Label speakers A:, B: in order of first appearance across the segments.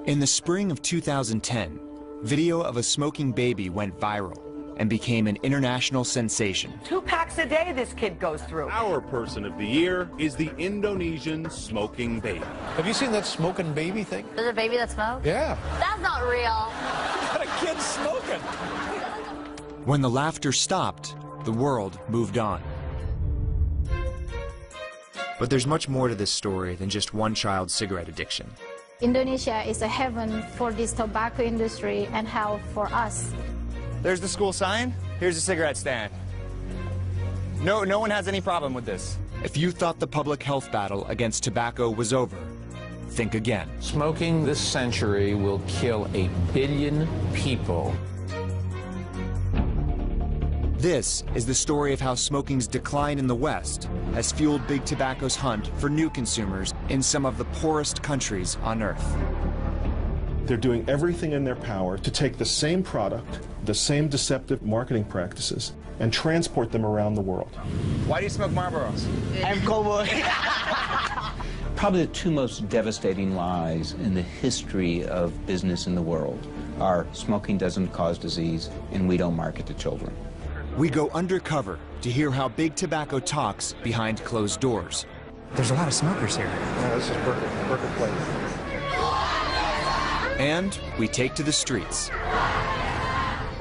A: In the spring of 2010, video of a smoking baby went viral and became an international sensation.
B: 2 packs a day this kid goes through.
C: Our person of the year is the Indonesian smoking baby.
D: Have you seen that smoking baby thing?
E: There's a baby that smokes?
D: Yeah.
E: That's not real.
D: Got a kid smoking.
A: When the laughter stopped, the world moved on. But there's much more to this story than just one child's cigarette addiction.
F: Indonesia is a heaven for this tobacco industry and health for us.
G: There's the school sign. Here's a cigarette stand. No one has any problem with this.
A: If you thought the public health battle against tobacco was over, think again.
D: Smoking this century will kill 1 billion people.
A: This is the story of how smoking's decline in the West has fueled Big Tobacco's hunt for new consumers in some of the poorest countries on Earth.
H: They're doing everything in their power to take the same product, the same deceptive marketing practices, and transport them around the world.
G: Why do you smoke Marlboros? I'm cowboy.
I: Probably the 2 most devastating lies in the history of business in the world are smoking doesn't cause disease and we don't market to children.
A: We go undercover to hear how Big Tobacco talks behind closed doors.
G: There's a lot of smokers here.
D: Yeah, this is perfect place.
A: And we take to the streets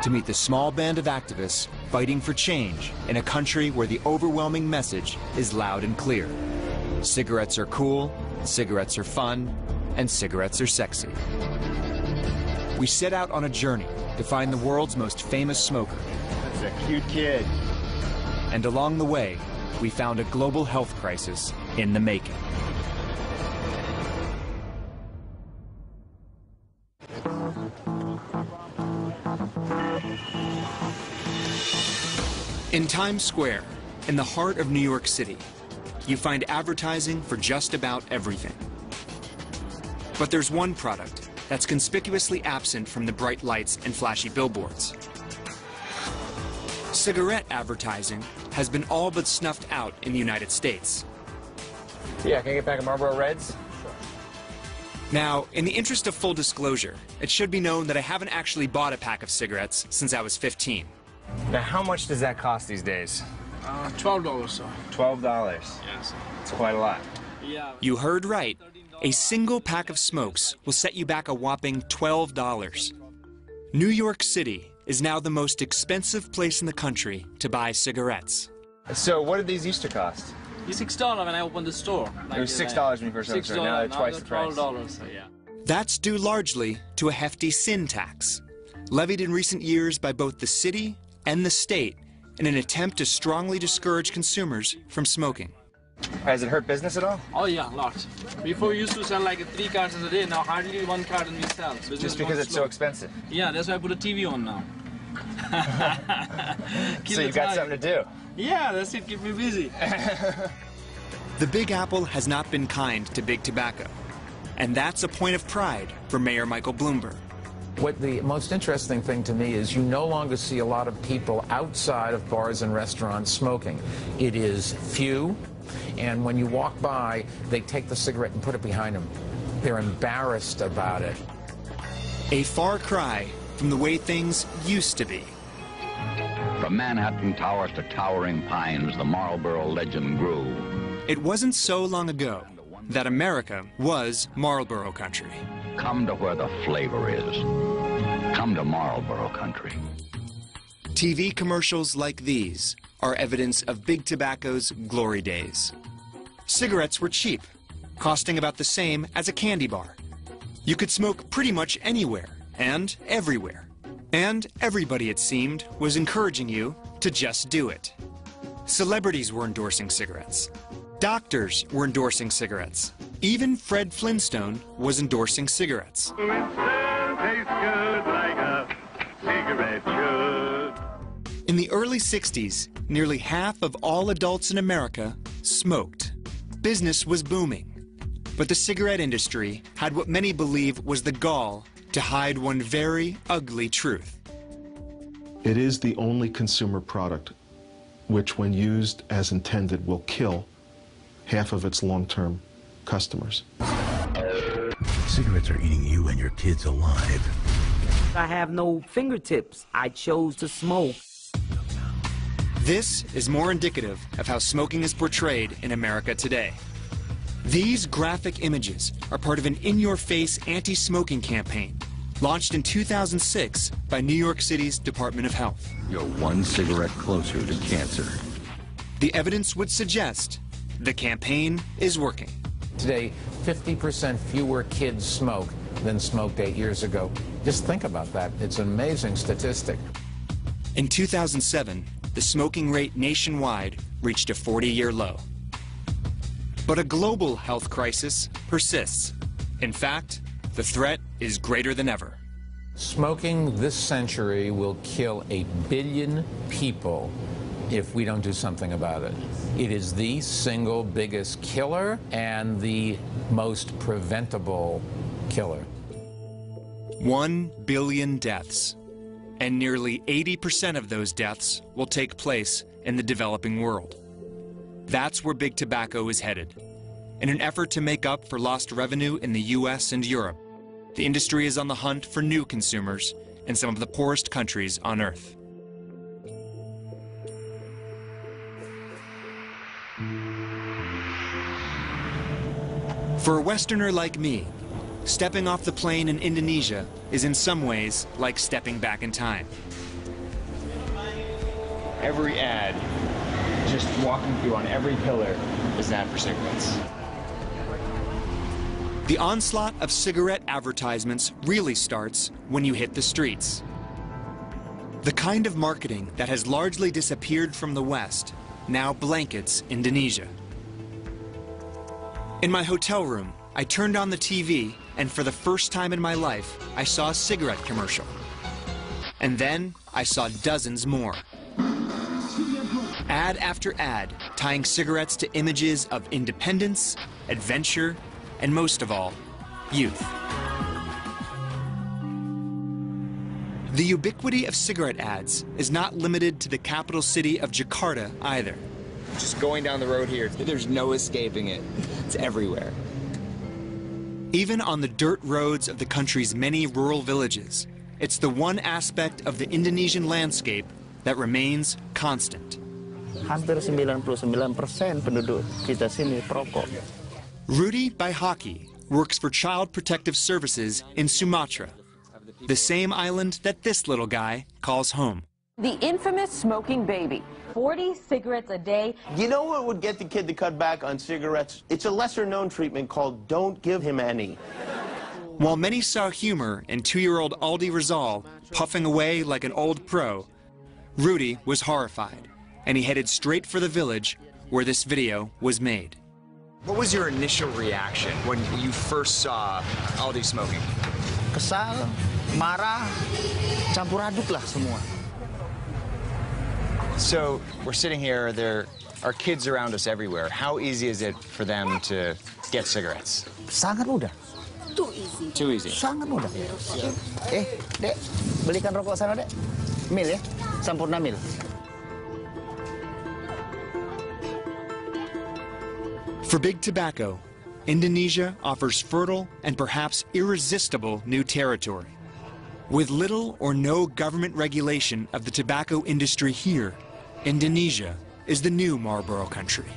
A: to meet the small band of activists fighting for change in a country where the overwhelming message is loud and clear. Cigarettes are cool, cigarettes are fun, and cigarettes are sexy. We set out on a journey to find the world's most famous smoker.
G: That's a cute kid.
A: And along the way, we found a global health crisis in the making. In Times Square, in the heart of New York City, you find advertising for just about everything. But there's one product that's conspicuously absent from the bright lights and flashy billboards. Cigarette advertising has been all but snuffed out in the United States.
G: Yeah, can I get back a Marlboro Reds?
A: Now, in the interest of full disclosure, it should be known that I haven't actually bought a pack of cigarettes since I was 15.
G: Now, how much does that cost these days?
J: $12, sir.
G: $12?
J: Yes.
G: It's quite a lot.
J: Yeah.
A: You heard right. A single pack of smokes will set you back a whopping $12. New York City is now the most expensive place in the country to buy cigarettes.
G: So what did these used to cost?
J: It's $6 when I opened the store.
G: It was $6 when you first opened the store. Now they're twice the price.
J: $12, so yeah.
A: That's due largely to a hefty sin tax, levied in recent years by both the city and the state in an attempt to strongly discourage consumers from smoking.
G: Has it hurt business at all?
J: Oh yeah, a lot. Before we used to sell like 3 cartons a day, now hardly 1 carton we sell.
G: Just because it's so expensive?
J: Yeah, that's why I put a TV on now.
G: So you've got something to do?
J: Yeah, that's it, keep me busy.
A: The Big Apple has not been kind to Big Tobacco, and that's a point of pride for Mayor Michael Bloomberg.
D: What the most interesting thing to me is you no longer see a lot of people outside of bars and restaurants smoking. It is few, and when you walk by, they take the cigarette and put it behind them. They're embarrassed about it.
A: A far cry from the way things used to be.
K: From Manhattan towers to towering pines, the Marlboro legend grew.
A: It wasn't so long ago that America was Marlboro country.
K: Come to where the flavor is. Come to Marlboro country.
A: TV commercials like these are evidence of Big Tobacco's glory days. Cigarettes were cheap, costing about the same as a candy bar. You could smoke pretty much anywhere and everywhere. And everybody, it seemed, was encouraging you to just do it. Celebrities were endorsing cigarettes. Doctors were endorsing cigarettes. Even Fred Flintstone was endorsing cigarettes. In the early 60s, nearly half of all adults in America smoked. Business was booming. But the cigarette industry had what many believe was the gall to hide one very ugly truth.
H: It is the only consumer product which, when used as intended, will kill half of its long-term customers.
L: Cigarettes are eating you and your kids alive.
M: I have no fingertips. I chose to smoke.
A: This is more indicative of how smoking is portrayed in America today. These graphic images are part of an in-your-face anti-smoking campaign launched in 2006 by New York City's Department of Health.
L: You're one cigarette closer to cancer.
A: The evidence would suggest the campaign is working.
D: Today, 50% fewer kids smoke than smoked 8 years ago. Just think about that. It's an amazing statistic.
A: In 2007, the smoking rate nationwide reached a 40-year low. But a global health crisis persists. In fact, the threat is greater than ever.
D: Smoking this century will kill 1 billion people if we don't do something about it. It is the single biggest killer and the most preventable killer.
A: 1 billion deaths. And nearly 80% of those deaths will take place in the developing world. That's where big tobacco is headed. In an effort to make up for lost revenue in the US and Europe, the industry is on the hunt for new consumers in some of the poorest countries on Earth. For a Westerner like me, stepping off the plane in Indonesia is in some ways like stepping back in time.
G: Every ad, just walking through on every pillar, is an ad for cigarettes.
A: The onslaught of cigarette advertisements really starts when you hit the streets. The kind of marketing that has largely disappeared from the West now blankets Indonesia. In my hotel room, I turned on the TV, and for the first time in my life, I saw a cigarette commercial. And then I saw dozens more. Ad after ad, tying cigarettes to images of independence, adventure, and most of all, youth. The ubiquity of cigarette ads is not limited to the capital city of Jakarta either.
G: Just going down the road here, there's no escaping it. It's everywhere.
A: Even on the dirt roads of the country's many rural villages, it's the one aspect of the Indonesian landscape that remains constant.
N: Hampir 99% penduduk kita sini perokok.
A: Rudy Baihaki works for Child Protective Services in Sumatra, the same island that this little guy calls home.
B: The infamous smoking baby.
O: 40 cigarettes a day.
N: You know what would get the kid to cut back on cigarettes? It's a lesser-known treatment called don't give him any.
A: While many saw humor in 2-year-old Aldi Rizal puffing away like an old pro, Rudy was horrified, and he headed straight for the village where this video was made.
G: What was your initial reaction when you first saw Aldi smoking?
N: Kesal, marah, campur aduk lah semua.
G: So we're sitting here, there are kids around us everywhere. How easy is it for them to get cigarettes?
N: Sangat mudah.
O: Too easy.
G: Too easy.
N: Sangat mudah. Dek, belikan rokok sana, Dek. Mil ya, Sampurna Mil.
A: For big tobacco, Indonesia offers fertile and perhaps irresistible new territory. With little or no government regulation of the tobacco industry here, Indonesia is the new Marlboro country.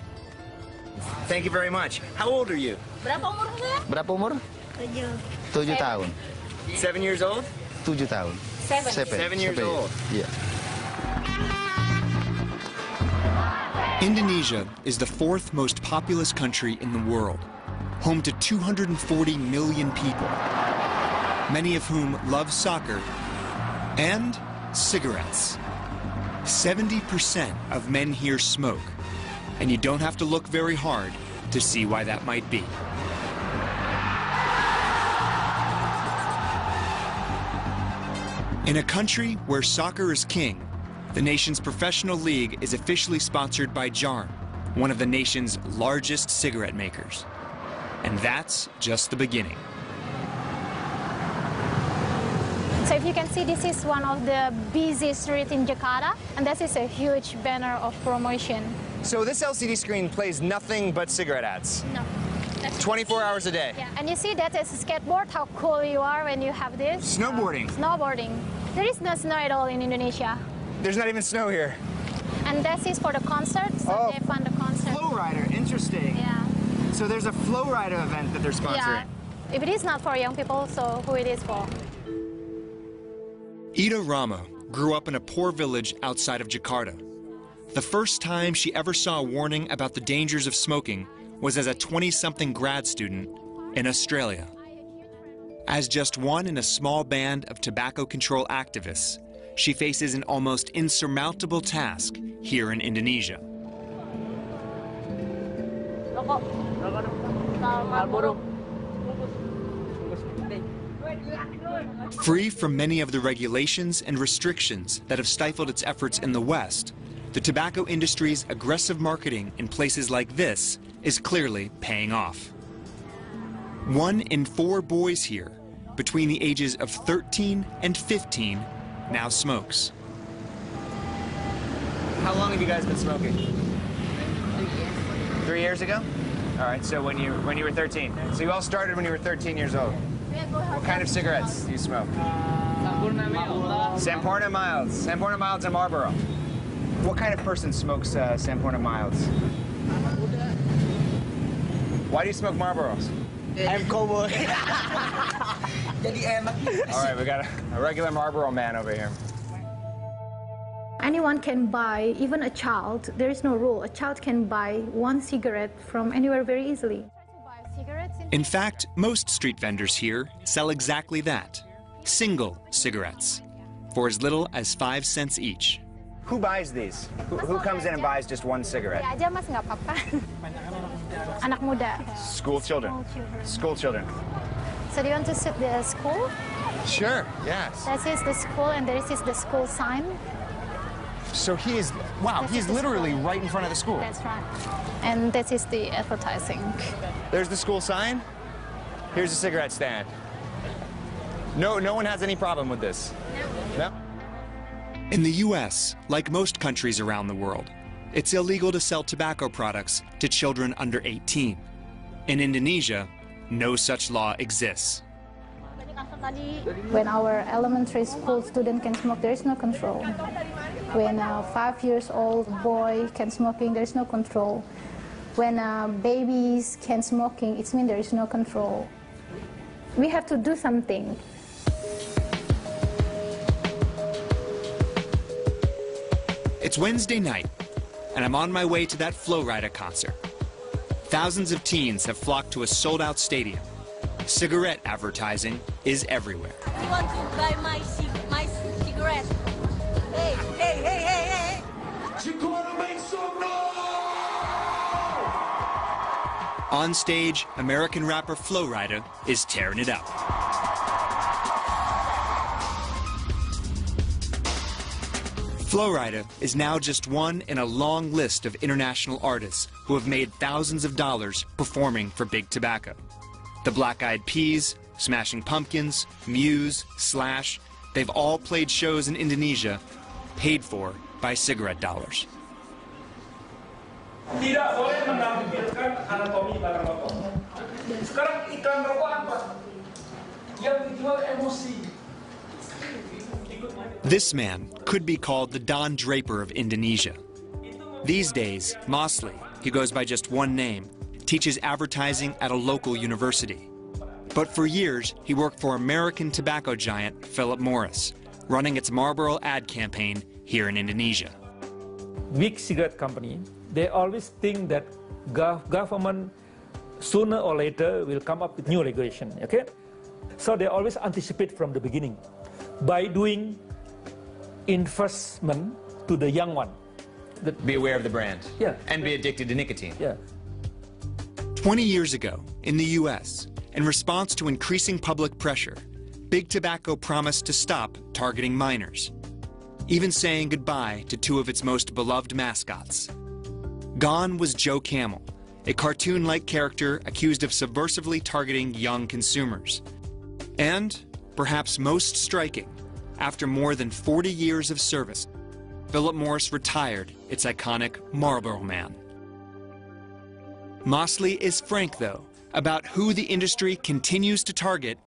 G: Thank you very much. How old are you?
O: Berapa umur saya?
N: Berapa umur? 7 tahun.
G: 7 years old?
N: 7 tahun.
G: 7 years old.
N: Yeah.
A: Indonesia is the 4th most populous country in the world, home to 240 million people, many of whom love soccer and cigarettes. 70% of men here smoke, and you don't have to look very hard to see why that might be. In a country where soccer is king, the nation's professional league is officially sponsored by Jarn, one of the nation's largest cigarette makers. And that's just the beginning.
F: So if you can see, this is one of the busy streets in Jakarta, and this is a huge banner of promotion.
G: So this LCD screen plays nothing but cigarette ads?
F: No.
G: 24 hours a day.
F: Yeah, and you see that as a skateboard, how cool you are when you have this.
G: Snowboarding.
F: Snowboarding. There is no snow at all in Indonesia.
G: There's not even snow here.
F: And this is for the concert, so they fund the concert.
G: Flow rider, interesting.
F: Yeah.
G: So there's a flow rider event that they're sponsoring.
F: Yeah. If it is not for young people, so who it is for?
A: Ida Rama grew up in a poor village outside of Jakarta. The first time she ever saw a warning about the dangers of smoking was as a 20-something grad student in Australia. As just one in a small band of tobacco control activists, she faces an almost insurmountable task here in Indonesia. Free from many of the regulations and restrictions that have stifled its efforts in the West, the tobacco industry's aggressive marketing in places like this is clearly paying off. 1 in 4 boys here, between the ages of 13 and 15, now smokes.
G: How long have you guys been smoking? 3 years ago? All right, so when you were 13. So you all started when you were 13 years old. What kind of cigarettes do you smoke? Samporna Milds. Samporna Milds and Marlboro. What kind of person smokes Samporna Milds? Why do you smoke Marlboros?
N: I'm cowboy.
G: All right, we got a regular Marlboro man over here.
F: Anyone can buy, even a child, there is no rule. A child can buy 1 cigarette from anywhere very easily.
A: In fact, most street vendors here sell exactly that, single cigarettes, for as little as 5 cents each.
G: Who buys these? Who comes in and buys just 1 cigarette?
F: Ya aja mas, nggak apa-apa. Anak muda.
G: School children. School children.
F: So do you want to see the school?
G: Sure, yes.
F: This is the school and this is the school sign.
G: So he's literally right in front of the school.
F: That's right. And this is the advertising.
G: There's the school sign. Here's a cigarette stand. No one has any problem with this. No?
A: In the U.S., like most countries around the world, it's illegal to sell tobacco products to children under 18. In Indonesia, no such law exists.
F: When our elementary school student can smoke, there is no control. When a 5-year-old boy can smoking, there is no control. When babies can smoking, it means there is no control. We have to do something.
A: It's Wednesday night, and I'm on my way to that Flow Rider concert. Thousands of teens have flocked to a sold-out stadium. Cigarette advertising is everywhere.
O: You want to buy my cigarette? Hey, hey, hey, hey, hey! You gonna make some noise!
A: On stage, American rapper Flow Rider is tearing it up. Flow Rider is now just one in a long list of international artists who have made thousands of dollars performing for Big Tobacco. The Black Eyed Peas, Smashing Pumpkins, Muse, Slash, they've all played shows in Indonesia paid for by cigarette dollars.
J: Tidak boleh menampilkan anatomi barang rokok. Sekarang iklan rokok apa? Yang dijual emosi.
A: This man could be called the Don Draper of Indonesia. These days, Mosley, who goes by just one name, teaches advertising at a local university. But for years, he worked for American tobacco giant Philip Morris, running its Marlboro ad campaign here in Indonesia.
P: Big cigarette company, they always think that government sooner or later will come up with new regulation, okay? So they always anticipate from the beginning by doing investment to the young one.
G: Be aware of the brand.
P: Yeah.
G: And be addicted to nicotine.
P: Yeah.
A: 20 years ago, in the U.S., in response to increasing public pressure, Big Tobacco promised to stop targeting minors, even saying goodbye to 2 of its most beloved mascots. Gone was Joe Camel, a cartoon-like character accused of subversively targeting young consumers. And, perhaps most striking, after more than 40 years of service, Philip Morris retired its iconic Marlboro Man. Mosley is frank, though, about who the industry continues to target